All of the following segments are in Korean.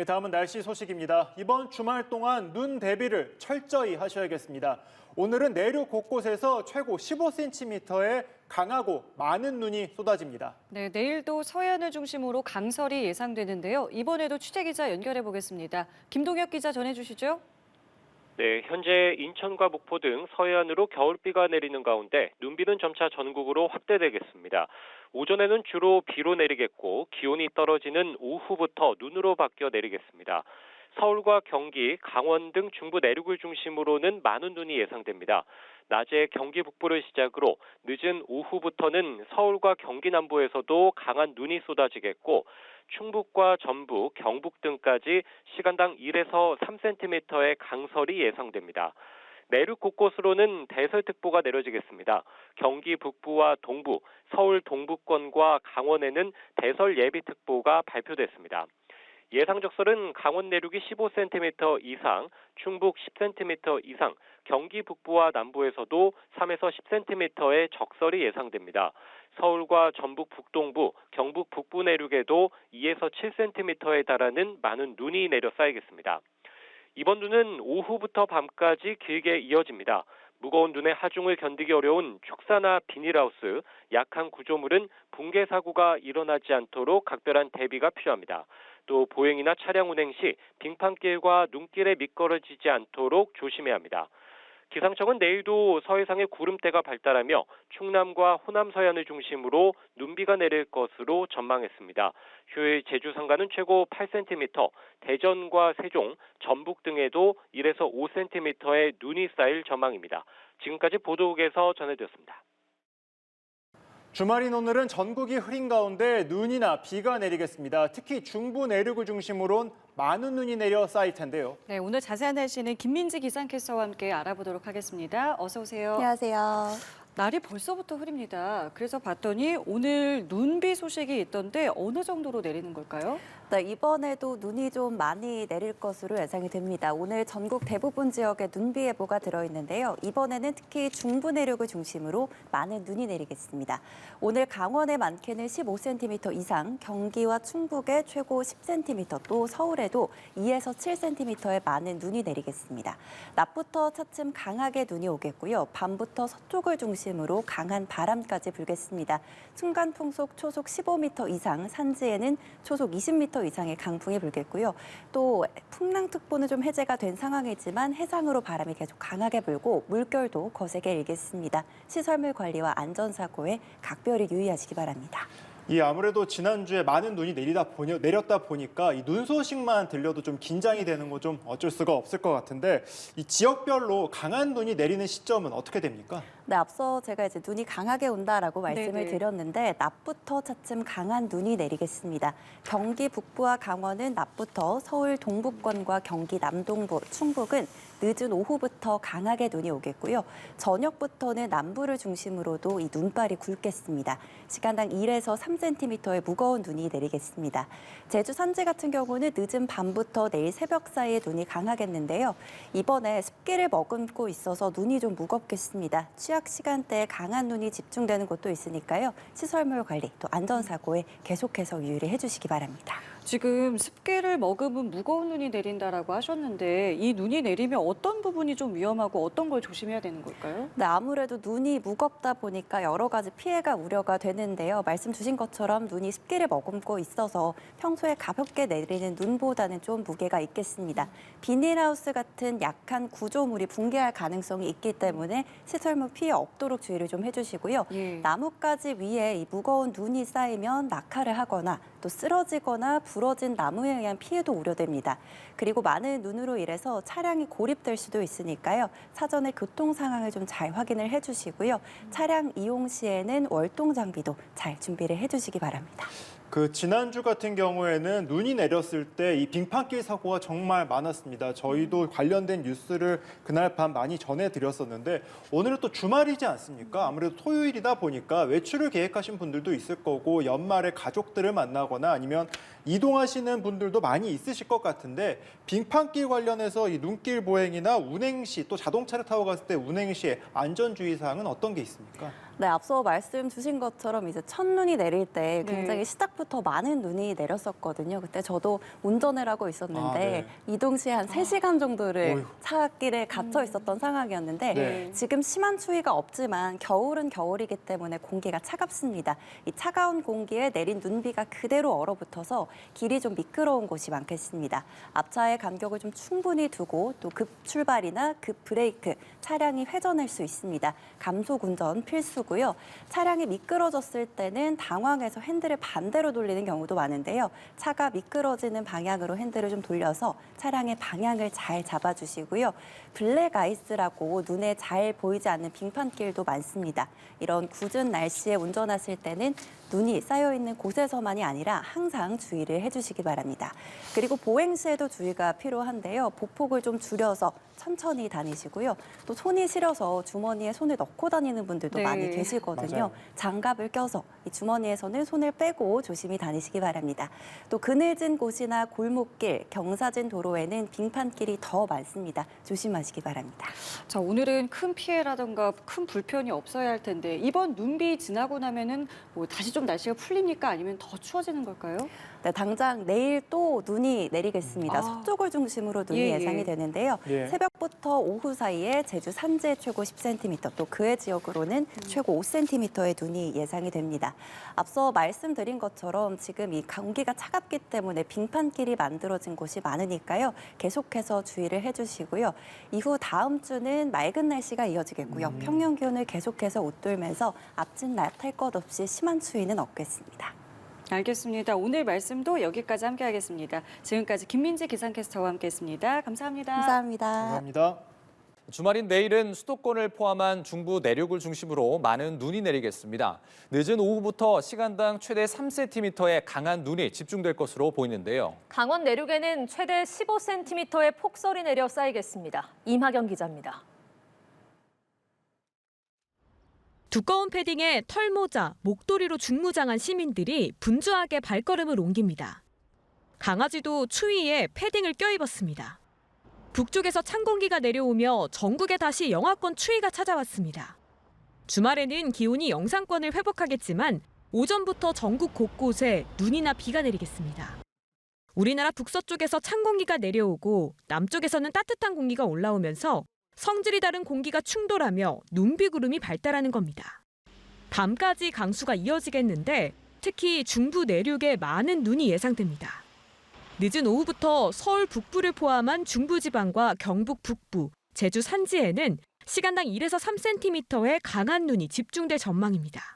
다음은 날씨 소식입니다. 이번 주말 동안 눈 대비를 철저히 하셔야겠습니다. 오늘은 내륙 곳곳에서 최고 15cm의 강하고 많은 눈이 쏟아집니다. 네, 내일도 서해안을 중심으로 강설이 예상되는데요. 이번에도 취재기자 연결해 보겠습니다. 김동혁 기자 전해주시죠. 네, 현재 인천과 목포 등 서해안으로 겨울비가 내리는 가운데 눈비는 점차 전국으로 확대되겠습니다. 오전에는 주로 비로 내리겠고 기온이 떨어지는 오후부터 눈으로 바뀌어 내리겠습니다. 서울과 경기, 강원 등 중부 내륙을 중심으로는 많은 눈이 예상됩니다. 낮에 경기 북부를 시작으로 늦은 오후부터는 서울과 경기 남부에서도 강한 눈이 쏟아지겠고 충북과 전북, 경북 등까지 시간당 1에서 3cm의 강설이 예상됩니다. 내륙 곳곳으로는 대설특보가 내려지겠습니다. 경기 북부와 동부, 서울 동부권과 강원에는 대설 예비특보가 발표됐습니다. 예상 적설은 강원 내륙이 15cm 이상, 충북 10cm 이상, 경기 북부와 남부에서도 3에서 10cm의 적설이 예상됩니다. 서울과 전북 북동부, 경북 북부 내륙에도 2에서 7cm에 달하는 많은 눈이 내려 쌓이겠습니다. 이번 눈은 오후부터 밤까지 길게 이어집니다. 무거운 눈의 하중을 견디기 어려운 축사나 비닐하우스, 약한 구조물은 붕괴 사고가 일어나지 않도록 각별한 대비가 필요합니다. 또 보행이나 차량 운행 시 빙판길과 눈길에 미끄러지지 않도록 조심해야 합니다. 기상청은 내일도 서해상에 구름대가 발달하며 충남과 호남 서해안을 중심으로 눈비가 내릴 것으로 전망했습니다. 휴일 제주 상간은 최고 8cm, 대전과 세종, 전북 등에도 1에서 5cm의 눈이 쌓일 전망입니다. 지금까지 보도국에서 전해드렸습니다. 주말인 오늘은 전국이 흐린 가운데 눈이나 비가 내리겠습니다. 특히 중부 내륙을 중심으로 많은 눈이 내려 쌓일 텐데요. 네, 오늘 자세한 날씨는 김민지 기상캐스터와 함께 알아보도록 하겠습니다. 어서 오세요. 안녕하세요. 날이 벌써부터 흐립니다. 그래서 봤더니 오늘 눈비 소식이 있던데 어느 정도로 내리는 걸까요? 네, 이번에도 눈이 좀 많이 내릴 것으로 예상이 됩니다. 오늘 전국 대부분 지역에 눈비 예보가 들어있는데요. 이번에는 특히 중부 내륙을 중심으로 많은 눈이 내리겠습니다. 오늘 강원의 많게는 15cm 이상, 경기와 충북에 최고 10cm, 또 서울에도 2에서 7cm의 많은 눈이 내리겠습니다. 낮부터 차츰 강하게 눈이 오겠고요. 밤부터 서쪽을 중심으로 강한 바람까지 불겠습니다. 순간 풍속 초속 15m 이상, 산지에는 초속 20m 이상의 강풍이 불겠고요. 또 풍랑특보는 좀 해제가 된 상황이지만 해상으로 바람이 계속 강하게 불고 물결도 거세게 일겠습니다. 시설물 관리와 안전사고에 각별히 유의하시기 바랍니다. 아무래도 지난주에 많은 눈이 내렸다 보니까 이 눈 소식만 들려도 좀 긴장이 되는 거 좀 어쩔 수가 없을 것 같은데 이 지역별로 강한 눈이 내리는 시점은 어떻게 됩니까? 네, 앞서 제가 이제 눈이 강하게 온다라고 말씀을 네네. 드렸는데 낮부터 차츰 강한 눈이 내리겠습니다. 경기 북부와 강원은 낮부터 서울 동부권과 경기 남동부, 충북은 늦은 오후부터 강하게 눈이 오겠고요. 저녁부터는 남부를 중심으로도 이 눈발이 굵겠습니다. 시간당 1에서 3cm의 무거운 눈이 내리겠습니다. 제주 산지 같은 경우는 늦은 밤부터 내일 새벽 사이에 눈이 강하겠는데요. 이번에 습기를 머금고 있어서 눈이 좀 무겁겠습니다. 취약 시간대에 강한 눈이 집중되는 곳도 있으니까요. 시설물 관리, 또 안전사고에 계속해서 유의를 해주시기 바랍니다. 지금 습기를 머금은 무거운 눈이 내린다라고 하셨는데 이 눈이 내리면 어떤 부분이 좀 위험하고 어떤 걸 조심해야 되는 걸까요? 네, 아무래도 눈이 무겁다 보니까 여러 가지 피해가 우려가 되는데요. 말씀 주신 것처럼 눈이 습기를 머금고 있어서 평소에 가볍게 내리는 눈보다는 좀 무게가 있겠습니다. 비닐하우스 같은 약한 구조물이 붕괴할 가능성이 있기 때문에 시설물 피해 없도록 주의를 좀 해주시고요. 예. 나뭇가지 위에 이 무거운 눈이 쌓이면 낙하를 하거나 또 쓰러지거나 부러진 나무에 의한 피해도 우려됩니다. 그리고 많은 눈으로 인해서 차량이 고립될 수도 있으니까요. 사전에 교통 상황을 좀 잘 확인을 해주시고요. 차량 이용 시에는 월동 장비도 잘 준비를 해주시기 바랍니다. 지난주 같은 경우에는 눈이 내렸을 때 이 빙판길 사고가 정말 많았습니다. 저희도 관련된 뉴스를 그날 밤 많이 전해드렸었는데 오늘은 또 주말이지 않습니까? 아무래도 토요일이다 보니까 외출을 계획하신 분들도 있을 거고 연말에 가족들을 만나거나 아니면 이동하시는 분들도 많이 있으실 것 같은데 빙판길 관련해서 이 눈길 보행이나 운행 시 또 자동차를 타고 갔을 때 운행 시에 안전주의 사항은 어떤 게 있습니까? 네, 앞서 말씀 주신 것처럼 이제 첫눈이 내릴 때 굉장히 네. 시작부터 많은 눈이 내렸었거든요. 그때 저도 운전을 하고 있었는데 이동 시에 한 3시간 정도를 어휴. 차길에 갇혀 있었던 상황이었는데 네. 지금 심한 추위가 없지만 겨울은 겨울이기 때문에 공기가 차갑습니다. 이 차가운 공기에 내린 눈비가 그대로 얼어붙어서 길이 좀 미끄러운 곳이 많겠습니다. 앞차의 간격을 좀 충분히 두고 또 급 출발이나 급 브레이크, 차량이 회전할 수 있습니다. 감속 운전 필수고요. 차량이 미끄러졌을 때는 당황해서 핸들을 반대로 돌리는 경우도 많은데요. 차가 미끄러지는 방향으로 핸들을 좀 돌려서 차량의 방향을 잘 잡아주시고요. 블랙 아이스라고 눈에 잘 보이지 않는 빙판길도 많습니다. 이런 궂은 날씨에 운전하실 때는 눈이 쌓여있는 곳에서만이 아니라 항상 주의를 해주시기 바랍니다. 그리고 보행 시에도 주의가 필요한데요. 보폭을 좀 줄여서 천천히 다니시고요. 또 손이 시려서 주머니에 손을 넣고 다니는 분들도 네. 많이 계시거든요. 맞아요. 장갑을 껴서 이 주머니에서는 손을 빼고 조심히 다니시기 바랍니다. 또 그늘진 곳이나 골목길, 경사진 도로에는 빙판길이 더 많습니다. 조심하시기 바랍니다. 자, 오늘은 큰 피해라든가 큰 불편이 없어야 할 텐데 이번 눈비 지나고 나면은 뭐 다시 좀 날씨가 풀립니까? 아니면 더 추워지는 걸까요? 네, 당장 내일 또 눈이 내리겠습니다. 아. 서쪽을 중심으로 눈이 예, 예. 예상이 되는데요. 예. 새벽부터 오후 사이에 제주 산지 최고 10cm, 또 그해 지역으로는 최고 5cm의 눈이 예상이 됩니다. 앞서 말씀드린 것처럼 지금 이 공기가 차갑기 때문에 빙판길이 만들어진 곳이 많으니까요. 계속해서 주의를 해주시고요. 이후 다음 주는 맑은 날씨가 이어지겠고요. 평년 기온을 계속해서 웃돌면서 앞진 나탈 것 없이 심한 추위는 없겠습니다. 알겠습니다. 오늘 말씀도 여기까지 함께하겠습니다. 지금까지 김민지 기상캐스터와 함께했습니다. 감사합니다. 감사합니다. 감사합니다. 주말인 내일은 수도권을 포함한 중부 내륙을 중심으로 많은 눈이 내리겠습니다. 늦은 오후부터 시간당 최대 3cm의 강한 눈이 집중될 것으로 보이는데요. 강원 내륙에는 최대 15cm의 폭설이 내려 쌓이겠습니다. 임하경 기자입니다. 두꺼운 패딩에 털모자, 목도리로 중무장한 시민들이 분주하게 발걸음을 옮깁니다. 강아지도 추위에 패딩을 껴입었습니다. 북쪽에서 찬 공기가 내려오며 전국에 다시 영하권 추위가 찾아왔습니다. 주말에는 기온이 영상권을 회복하겠지만 오전부터 전국 곳곳에 눈이나 비가 내리겠습니다. 우리나라 북서쪽에서 찬 공기가 내려오고 남쪽에서는 따뜻한 공기가 올라오면서 성질이 다른 공기가 충돌하며 눈비구름이 발달하는 겁니다. 밤까지 강수가 이어지겠는데 특히 중부 내륙에 많은 눈이 예상됩니다. 늦은 오후부터 서울 북부를 포함한 중부지방과 경북 북부, 제주 산지에는 시간당 1에서 3cm의 강한 눈이 집중될 전망입니다.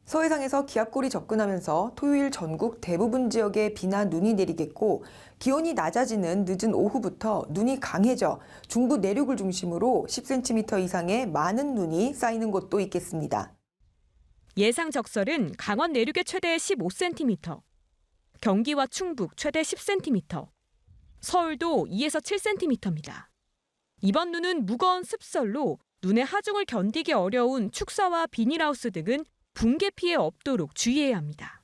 서해상에서 기압골이 접근하면서 토요일 전국 대부분 지역에 비나 눈이 내리겠고 기온이 낮아지는 늦은 오후부터 눈이 강해져 중부 내륙을 중심으로 10cm 이상의 많은 눈이 쌓이는 곳도 있겠습니다. 예상 적설은 강원 내륙에 최대 15cm, 경기와 충북 최대 10cm, 서울도 2에서 7cm입니다. 이번 눈은 무거운 습설로 눈의 하중을 견디기 어려운 축사와 비닐하우스 등은 붕괴 피해 없도록 주의해야 합니다.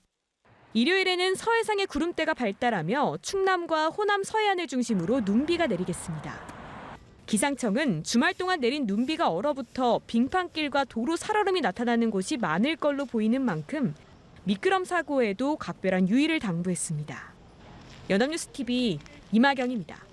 일요일에는 서해상에 구름대가 발달하며 충남과 호남 서해안을 중심으로 눈비가 내리겠습니다. 기상청은 주말 동안 내린 눈비가 얼어붙어 빙판길과 도로 살얼음이 나타나는 곳이 많을 걸로 보이는 만큼 미끄럼 사고에도 각별한 유의를 당부했습니다. 연합뉴스TV 임하경입니다.